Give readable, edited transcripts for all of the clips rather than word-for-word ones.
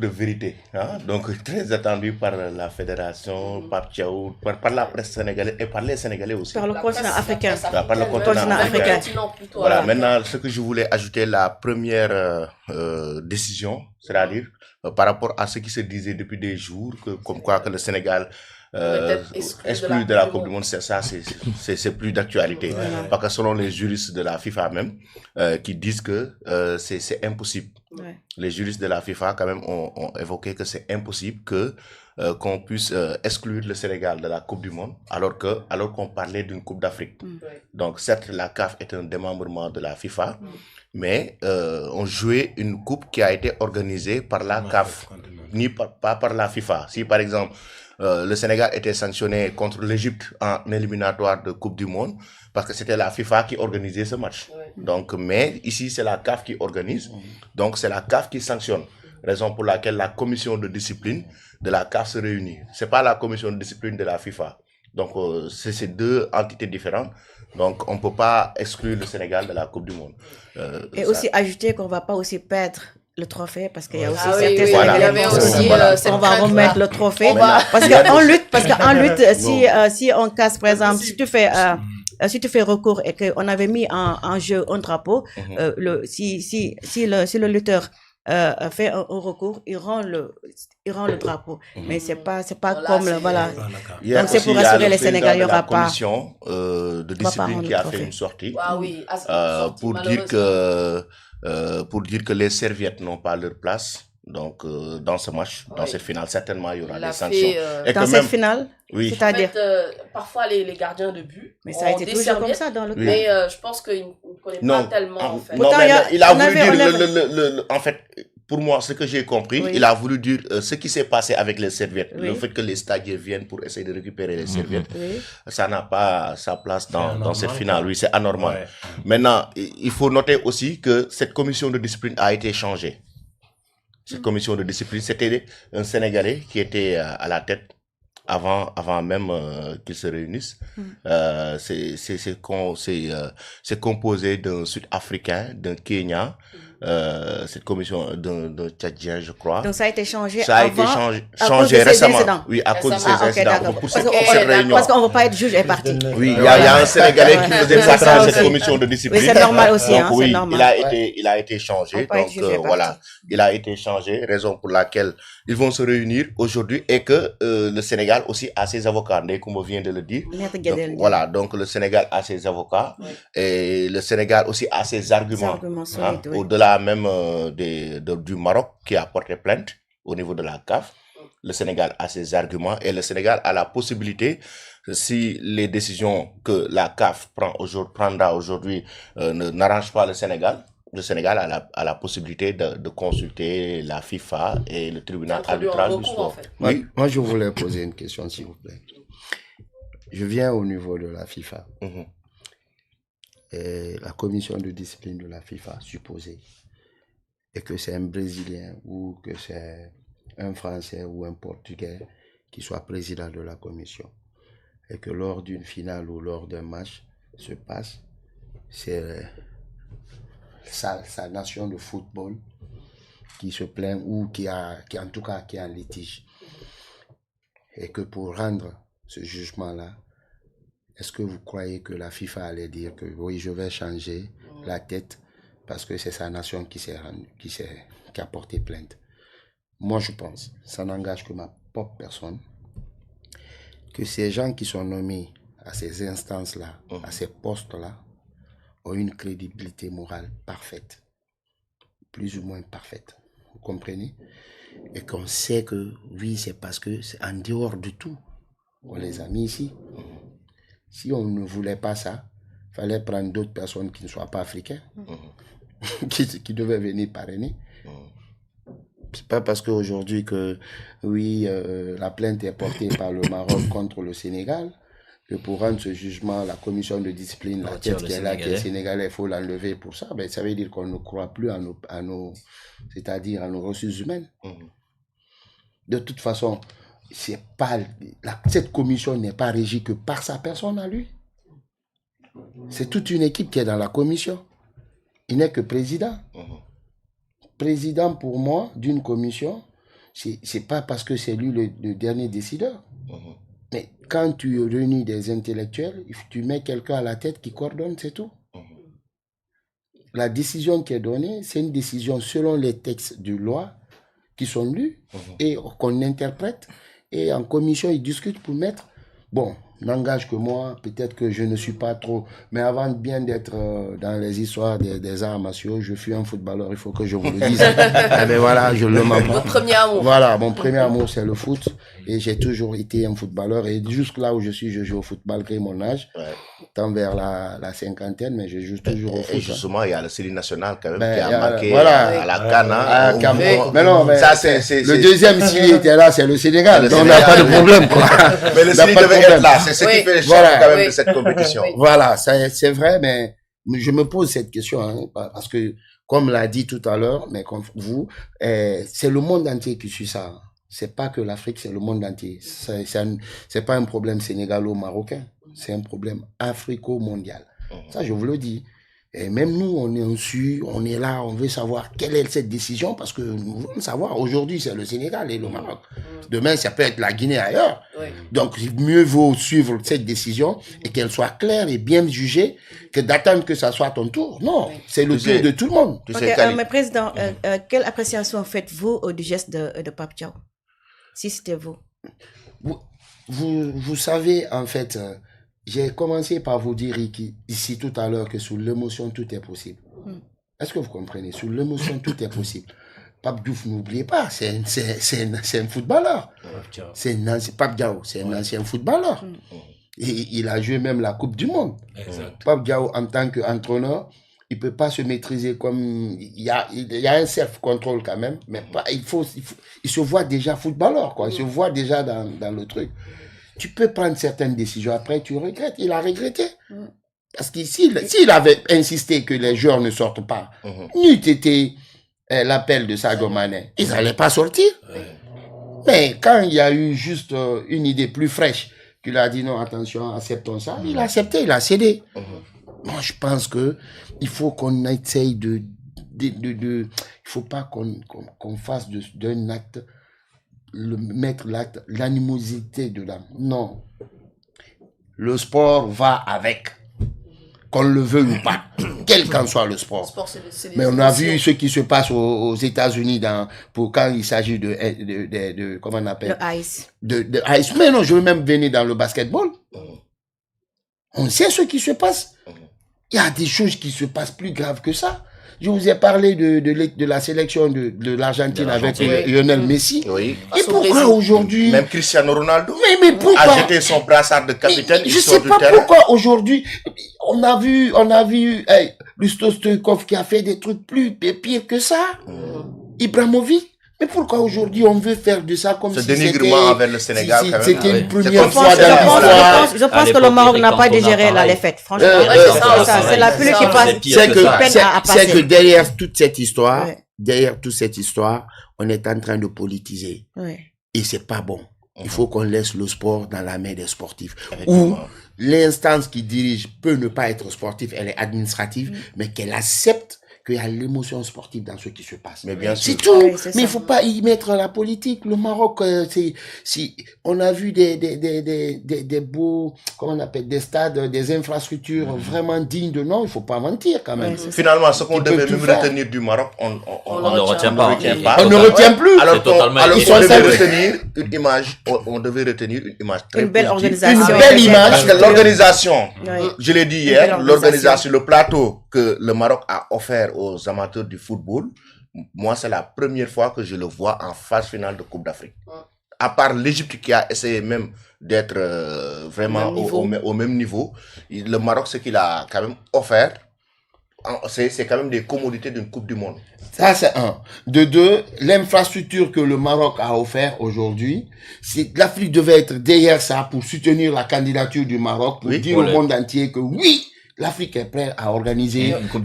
de vérité, hein, donc très attendu par la fédération, par Tchao, par la presse sénégalaise et par les Sénégalais aussi. Par le continent africain. Par le continent africain. Voilà, maintenant, ce que je voulais ajouter, la première décision, c'est-à-dire par rapport à ce qui se disait depuis des jours, comme quoi que le Sénégal exclu de la Coupe du Monde, c'est ça, c'est plus d'actualité. Voilà. Parce que selon les juristes de la FIFA même, qui disent que c'est impossible. Ouais. Les juristes de la FIFA quand même ont évoqué que c'est impossible que qu'on puisse exclure le Sénégal de la Coupe du Monde alors qu'on parlait d'une Coupe d'Afrique. Donc certes, la CAF est un démembrement de la FIFA, mais on jouait une coupe qui a été organisée par la CAF, pas par la FIFA. Si par exemple le Sénégal était sanctionné contre l'Égypte en éliminatoire de Coupe du Monde, parce que c'était la FIFA qui organisait ce match. Donc, mais ici, c'est la CAF qui organise. Donc, c'est la CAF qui sanctionne. Raison pour laquelle la commission de discipline de la CAF se réunit. C'est pas la commission de discipline de la FIFA. Donc, c'est deux entités différentes. Donc, on peut pas exclure le Sénégal de la Coupe du Monde. Et aussi ajouter qu'on va pas aussi perdre le trophée parce qu'il y a aussi certains Sénégalais on va remettre le trophée parce qu'en lutte si on casse par exemple si tu fais recours et qu'on avait mis en jeu un drapeau, si le lutteur fait un recours, il rend le drapeau. Mais c'est pas comme voilà. Donc c'est pour rassurer les Sénégalais, il y aura pas. La commission de discipline qui a fait une sortie pour dire que les serviettes n'ont pas leur place. Donc, dans ce match, dans cette finale, certainement, il y aura des sanctions. Et dans cette finale, oui. C'est-à-dire parfois, les gardiens de but mais ça a été toujours comme ça dans le club. Mais je pense qu'il ne connaît pas tellement, en fait. Non, mais il a voulu dire, en fait, pour moi, ce que j'ai compris, il a voulu dire ce qui s'est passé avec les serviettes. Le fait que les stagiaires viennent pour essayer de récupérer les serviettes, ça n'a pas sa place dans cette finale. Oui, c'est anormal. Ouais. Maintenant, il faut noter aussi que cette commission de discipline a été changée. Cette commission de discipline, c'était un Sénégalais qui était à la tête avant même qu'ils se réunissent. C'est composé d'un Sud-Africain, d'un Kenyan, cette commission d'un Tchadien, je crois. Donc ça a été changé ça a été changé récemment. Oui, à cause de ces incidents. Parce qu'on ne veut pas être juge et parti. Oui, il y a un Sénégalais qui faisait partie de cette commission de discipline. Oui, c'est normal aussi. Donc oui, il a été changé. Donc voilà, il a été changé, raison pour laquelle ils vont se réunir aujourd'hui et que le Sénégal aussi a ses avocats, comme vient de le dire. Donc, voilà, donc le Sénégal a ses avocats et le Sénégal aussi a ses arguments. Au-delà même du Maroc qui a porté plainte au niveau de la CAF, le Sénégal a ses arguments et le Sénégal a la possibilité, si les décisions que la CAF prendra aujourd'hui n'arrangent pas le Sénégal a la possibilité de consulter la FIFA et le tribunal arbitral du sport. En fait. Moi, je voulais poser une question, s'il vous plaît. Je viens au niveau de la FIFA. Et la commission de discipline de la FIFA, supposée, et que c'est un Brésilien ou que c'est un Français ou un Portugais qui soit président de la commission, et que lors d'une finale ou lors d'un match se passe, c'est sa nation de football qui se plaint ou qui en tout cas qui est en litige. Et que pour rendre ce jugement-là, est-ce que vous croyez que la FIFA allait dire que oui, je vais changer la tête parce que c'est sa nation qui a porté plainte? Moi, je pense, ça n'engage que ma propre personne, que ces gens qui sont nommés à ces instances-là, à ces postes-là, ont une crédibilité morale parfaite, plus ou moins parfaite. Vous comprenez? Et qu'on sait que, oui, c'est parce que c'est en dehors de tout. On les a mis ici. Si on ne voulait pas ça, il fallait prendre d'autres personnes qui ne soient pas africaines, qui devaient venir parrainer. C'est pas parce qu'aujourd'hui que, oui, la plainte est portée par le Maroc contre le Sénégal, que pour rendre ce jugement, la commission de discipline, la tête qui est là, qui est sénégalais, il faut l'enlever pour ça. Ben, ça veut dire qu'on ne croit plus c'est-à-dire à nos ressources humaines. De toute façon, cette commission n'est pas régie que par sa personne à lui. C'est toute une équipe qui est dans la commission. Il n'est que président. Président pour moi d'une commission, c'est pas parce que c'est lui le dernier décideur. Mais quand tu réunis des intellectuels, tu mets quelqu'un à la tête qui coordonne, c'est tout. La décision qui est donnée, c'est une décision selon les textes de loi qui sont lus et qu'on interprète. Et en commission, ils discutent pour mettre... Bon, n'engage que moi, peut-être que je ne suis pas trop... Mais avant bien d'être dans les histoires des arts martiaux, je suis un footballeur, il faut que je vous le dise. Mais voilà, je le m'apprends. Votre premier amour. Voilà, mon premier amour, c'est le foot. Et j'ai toujours été un footballeur. Et jusque là où je suis, je joue au football, malgré mon âge. Tant vers la cinquantaine, mais je joue toujours au foot. Et justement, il y a la série nationale quand même Ben, qui a marqué voilà. à la Cannes. Mais non, mais ça, c'est le deuxième, s'il était là, c'est le Sénégal. Le Donc on n'a pas de problème, quoi. Mais le Sénégal devait être là. C'est ce qui fait le charme quand même de cette compétition. Voilà, c'est vrai, mais je me pose cette question, hein, parce que, comme l'a dit tout à l'heure, mais comme vous, c'est le monde entier qui suit ça. C'est pas que l'Afrique, c'est le monde entier. C'est pas un problème sénégalo-marocain. C'est un problème africo-mondial. Ça, je vous le dis. Et même nous, on est dessus, on est là, on veut savoir quelle est cette décision, parce que nous voulons savoir, aujourd'hui, c'est le Sénégal et le Maroc. Demain, ça peut être la Guinée ailleurs. Donc, mieux vaut suivre cette décision et qu'elle soit claire et bien jugée que d'attendre que ça soit ton tour. Non, c'est le tour de tout le monde. Mais Président, quelle appréciation faites-vous du geste de Pape Diaw, si c'était vous? Vous savez, en fait, j'ai commencé par vous dire ici tout à l'heure que sous l'émotion, tout est possible. Est-ce que vous comprenez? Sous l'émotion, tout est possible. Pape Diouf, n'oubliez pas, c'est un footballeur. Pape Diaw, c'est un ancien footballeur. Et il a joué même la Coupe du Monde. Pape Diaw, en tant qu'entraîneur, il peut pas se maîtriser comme... Il y a un self-control quand même, mais pas, il se voit déjà footballeur, quoi. Il se voit déjà dans le truc. Tu peux prendre certaines décisions, après tu regrettes. Il a regretté. Parce que s'il avait insisté que les joueurs ne sortent pas, n'eût été l'appel de Sadio Mané, ils n'allaient pas sortir. Mais quand il y a eu juste une idée plus fraîche, qu'il a dit non, attention, acceptons ça, il a accepté, il a cédé. Moi, je pense que il faut qu'on essaye il faut pas qu'on fasse d'un acte, mettre l'acte, l'animosité de l'âme. Non. Le sport va avec. Qu'on le veuille ou pas. Quel qu'en soit le sport. Mais on a vu ce qui se passe aux États-Unis quand il s'agit de comment on appelle? Le ice. De ice. Mais non, je veux même venir dans le basketball. On sait ce qui se passe. Il y a des choses qui se passent plus graves que ça. Je vous ai parlé de la sélection de l'Argentine avec Lionel Messi. Oui. Et pourquoi aujourd'hui... Même Cristiano Ronaldo mais pourquoi a jeté son brassard de capitaine. Je ne sais pas pourquoi aujourd'hui, on a vu Hristo Stoïkov qui a fait des trucs pires que ça. Ibrahimovic. Mais pourquoi aujourd'hui on veut faire de ça comme si c'était... Ce dénigrement envers le Sénégal, quand même. C'était une première fois dans l'histoire. Je pense que le Maroc n'a pas digéré la défaite, franchement. C'est la pluie qui passe. C'est que derrière toute cette histoire, on est en train de politiser. Et c'est pas bon. Il faut qu'on laisse le sport dans la main des sportifs. Ou l'instance qui dirige peut ne pas être sportive, elle est administrative, mais qu'elle accepte qu'il y a l'émotion sportive dans ce qui se passe. Mais bien sûr. C'est tout. Mais il faut pas y mettre la politique. Le Maroc, on a vu des beaux, comment on appelle, des stades, des infrastructures vraiment dignes de nom. Il faut pas mentir quand même. Finalement, ce qu'on devait nous retenir du Maroc, on ne retient pas. On ne retient plus. Alors qu'on devait retenir une image, on devait retenir une image très belle positive. organisation. Une belle image. Parce que l'organisation, je l'ai dit hier, l'organisation, le plateau que le Maroc a offert aux amateurs du football, moi, c'est la première fois que je le vois en phase finale de Coupe d'Afrique. À part l'Égypte qui a essayé même d'être vraiment au même niveau, le Maroc, ce qu'il a quand même offert, c'est quand même des commodités d'une Coupe du Monde. Ça, c'est un. De deux, l'infrastructure que le Maroc a offert aujourd'hui, l'Afrique devait être derrière ça pour soutenir la candidature du Maroc, pour dire au monde entier que oui, l'Afrique est prête à organiser une Coupe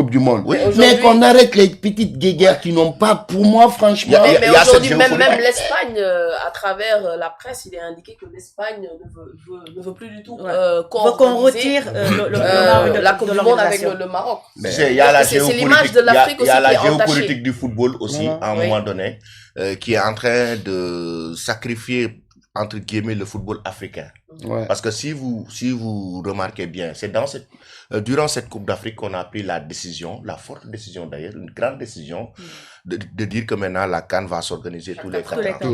du Monde. Oui. Mais qu'on arrête les petites guéguerres qui n'ont pas, pour moi, franchement... Mais aujourd'hui, même l'Espagne, à travers la presse, il est indiqué que l'Espagne ne veut plus du tout qu'on retire la Coupe du Monde avec le Maroc. C'est l'image de l'Afrique aussi qui est entachée. Il y a la géopolitique du football aussi, à un moment donné. qui est en train de sacrifier, entre guillemets, le football africain. Ouais. Parce que si vous remarquez bien, c'est durant cette Coupe d'Afrique qu'on a pris la décision, la forte décision d'ailleurs, une grande décision, de dire que maintenant la CAN va s'organiser tous les 4 ans.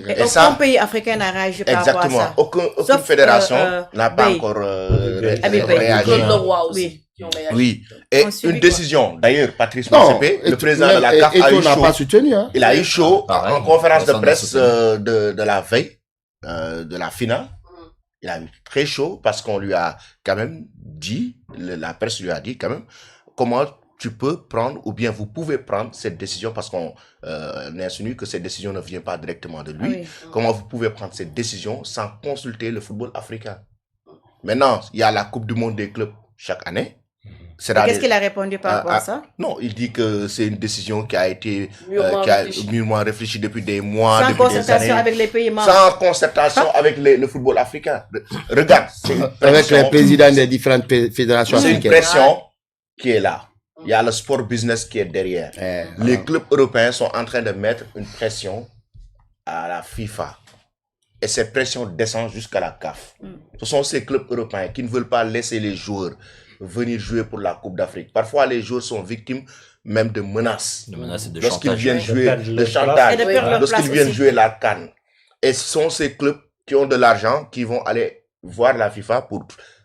Et aucun pays africain n'a réagi par rapport à ça. Exactement. Aucune fédération n'a pas encore réagi. Le roi aussi. Oui, et une décision, d'ailleurs, Patrice Motsepe, le président de la CAF, a eu chaud. Pas soutenu, hein. Il a eu chaud en conférence de presse de la veille de la finale. Il a eu très chaud parce qu'on lui a quand même dit, la presse lui a dit quand même, comment tu peux prendre, ou bien vous pouvez prendre cette décision, parce qu'on insinue que cette décision ne vient pas directement de lui. Oui. Comment vous pouvez prendre cette décision sans consulter le football africain? Maintenant, il y a la Coupe du Monde des clubs chaque année. Qu'est-ce qu'il a répondu par rapport à ça? Non, il dit que c'est une décision qui a été mûrement réfléchie depuis des mois, sans depuis concertation des années, avec les pays membres. sans concertation avec le football africain. Regarde, avec les présidents des différentes fédérations africaines. C'est une pression qui est là. Il y a le sport business qui est derrière. Les clubs européens sont en train de mettre une pression à la FIFA. Et cette pression descend jusqu'à la CAF. Ce sont ces clubs européens qui ne veulent pas laisser les joueurs venir jouer pour la Coupe d'Afrique. Parfois, les joueurs sont victimes même de menaces. De menaces et de lorsqu'ils chantage. viennent jouer, de chantage, lorsqu'ils viennent jouer la CAN. Et ce sont ces clubs qui ont de l'argent qui vont aller voir la FIFA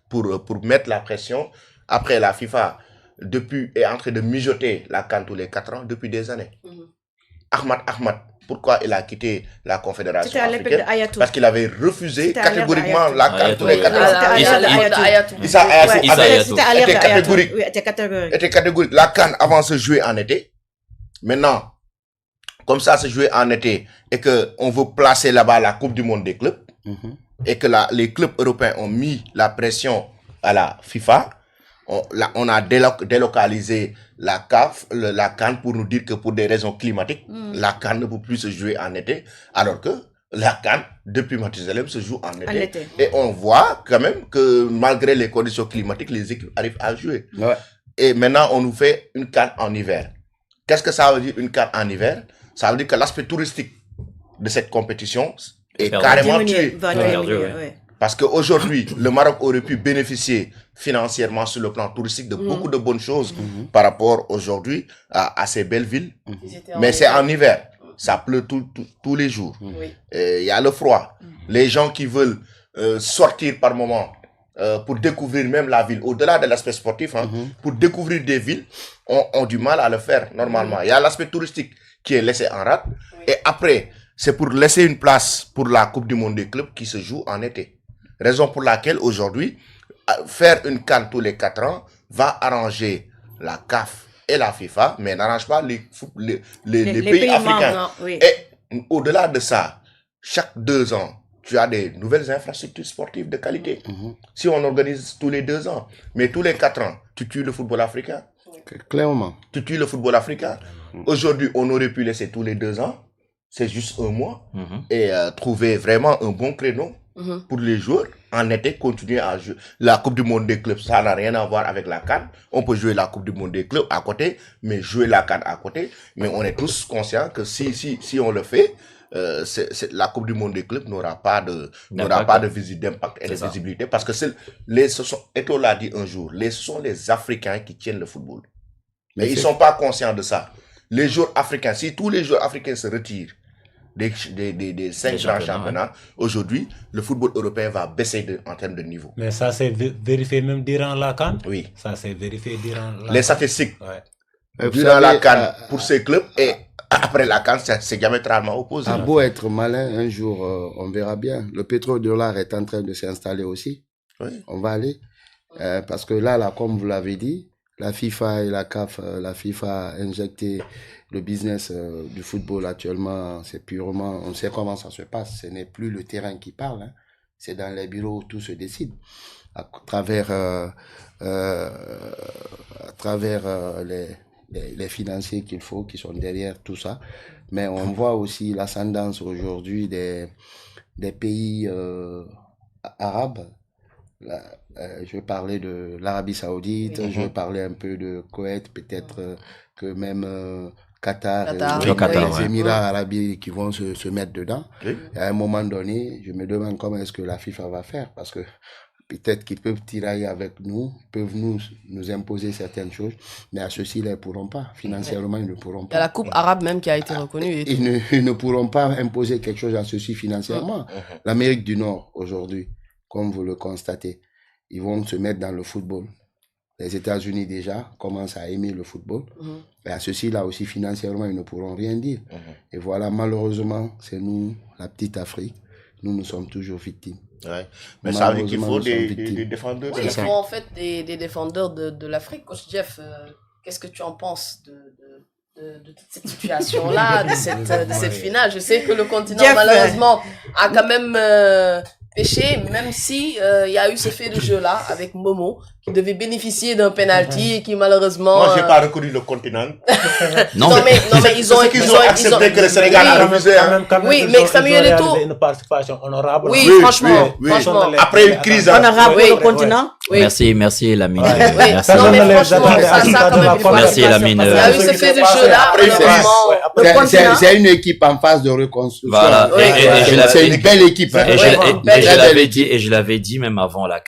pour mettre la pression. Après, la FIFA est en train de mijoter la CAN tous les 4 ans depuis des années. Ahmad, pourquoi il a quitté la Confédération africaine? Parce qu'il avait refusé catégoriquement la CAN tous les 4 ans. Issa Hayatou était catégorique. La CAN avant se jouer en été. Maintenant, comme ça se jouer en été et qu'on veut placer là-bas la Coupe du Monde des clubs et que les clubs européens ont mis la pression à la FIFA, on a délocalisé la CAN pour nous dire que pour des raisons climatiques, la CAN ne peut plus se jouer en été, alors que la CAN, depuis Mathusalem, se joue en été. Et on voit quand même que malgré les conditions climatiques, les équipes arrivent à jouer. Ouais. Et maintenant, on nous fait une CAN en hiver. Qu'est-ce que ça veut dire une CAN en hiver? Ça veut dire que l'aspect touristique de cette compétition est carrément tué. Parce qu'aujourd'hui, le Maroc aurait pu bénéficier financièrement sur le plan touristique de beaucoup de bonnes choses par rapport aujourd'hui à ces belles villes. Mais c'est en hiver. Ça pleut tous les jours. Il y a le froid. Les gens qui veulent sortir par moment pour découvrir même la ville, au-delà de l'aspect sportif, pour découvrir des villes, ont du mal à le faire normalement. Il y a l'aspect touristique qui est laissé en rade. Et après, c'est pour laisser une place pour la Coupe du Monde des clubs qui se joue en été. Raison pour laquelle aujourd'hui, faire une CAN tous les 4 ans va arranger la CAF et la FIFA, mais n'arrange pas les pays africains. Et au-delà de ça, chaque 2 ans, tu as des nouvelles infrastructures sportives de qualité. Si on organise tous les 2 ans, mais tous les 4 ans, tu tues le football africain. Clairement. Tu tues le football africain. Aujourd'hui, on aurait pu laisser tous les 2 ans. C'est juste 1 mois. Et trouver vraiment un bon créneau pour les joueurs en été, continuer à jouer. La Coupe du Monde des clubs, ça n'a rien à voir avec la CAN. On peut jouer la Coupe du Monde des clubs à côté, mais jouer la CAN à côté. Mais on est tous conscients que si on le fait, la Coupe du Monde des clubs n'aura pas de d'impact et de visibilité. Parce que Eto'o l'a dit un jour, ce sont les Africains qui tiennent le football. Mais ils ne sont pas conscients de ça. Les joueurs africains, si tous les joueurs africains se retirent des 5 grands championnats, aujourd'hui, le football européen va baisser en termes de niveau. Mais ça s'est vérifié même durant la CAN? Oui. Ça s'est vérifié durant la Les statistiques durant la CAN pour ces clubs et après la CAN, c'est diamétralement opposé. À beau être malin, un jour, on verra bien. Le pétrodollar est en train de s'installer aussi. Oui. On va aller. Parce que là, comme vous l'avez dit, la FIFA et la CAF, la FIFA a injecté le business du football actuellement, c'est purement, on sait comment ça se passe, ce n'est plus le terrain qui parle, c'est dans les bureaux où tout se décide, à travers les financiers qu'il faut, qui sont derrière tout ça. Mais on voit aussi l'ascendance aujourd'hui des pays arabes. Je vais parler de l'Arabie Saoudite, je vais parler un peu de Koweït, peut-être que même Qatar, Qatar, les Émirats arabes qui vont se mettre dedans. Oui. Et à un moment donné, je me demande comment est-ce que la FIFA va faire, parce que peut-être qu'ils peuvent tirailler avec nous, peuvent nous imposer certaines choses, mais à ceux-ci, ils ne pourront pas. Financièrement, ils ne pourront pas. Il y a la Coupe arabe même qui a été reconnue. Ils ne pourront pas imposer quelque chose à ceux-ci financièrement. L'Amérique du Nord, aujourd'hui, comme vous le constatez, ils vont se mettre dans le football. Les États-Unis déjà commencent à aimer le football. Et à ceux-ci-là aussi, financièrement, ils ne pourront rien dire. Et voilà, malheureusement, c'est nous, la petite Afrique, nous sommes toujours victimes. Ouais. Mais ça veut dire qu'il faut des défendeurs. Oui, il faut en fait des défendeurs de l'Afrique. Coach Jeff, qu'est-ce que tu en penses de toute cette situation-là, de cette finale? Je sais que le continent, Jeff, malheureusement, a quand même péché, même si il y a eu ce fait de jeu-là avec Momo, qui devait bénéficier d'un penalty et qui malheureusement... Moi, j'ai pas reconnu le continent. non, mais ils ont accepté que le Sénégal a refusé. Oui, mais Samuel Eto'o... une participation honorable. Oui, franchement. Après une crise honorable pour le continent. Oui. Merci Lamine. Merci. Non, mais franchement, ça quand même. Merci Lamine. Il y a eu ce fait de jeu-là. C'est une équipe en phase de reconstruction. Voilà. C'est une belle équipe. Et je l'avais dit même avant la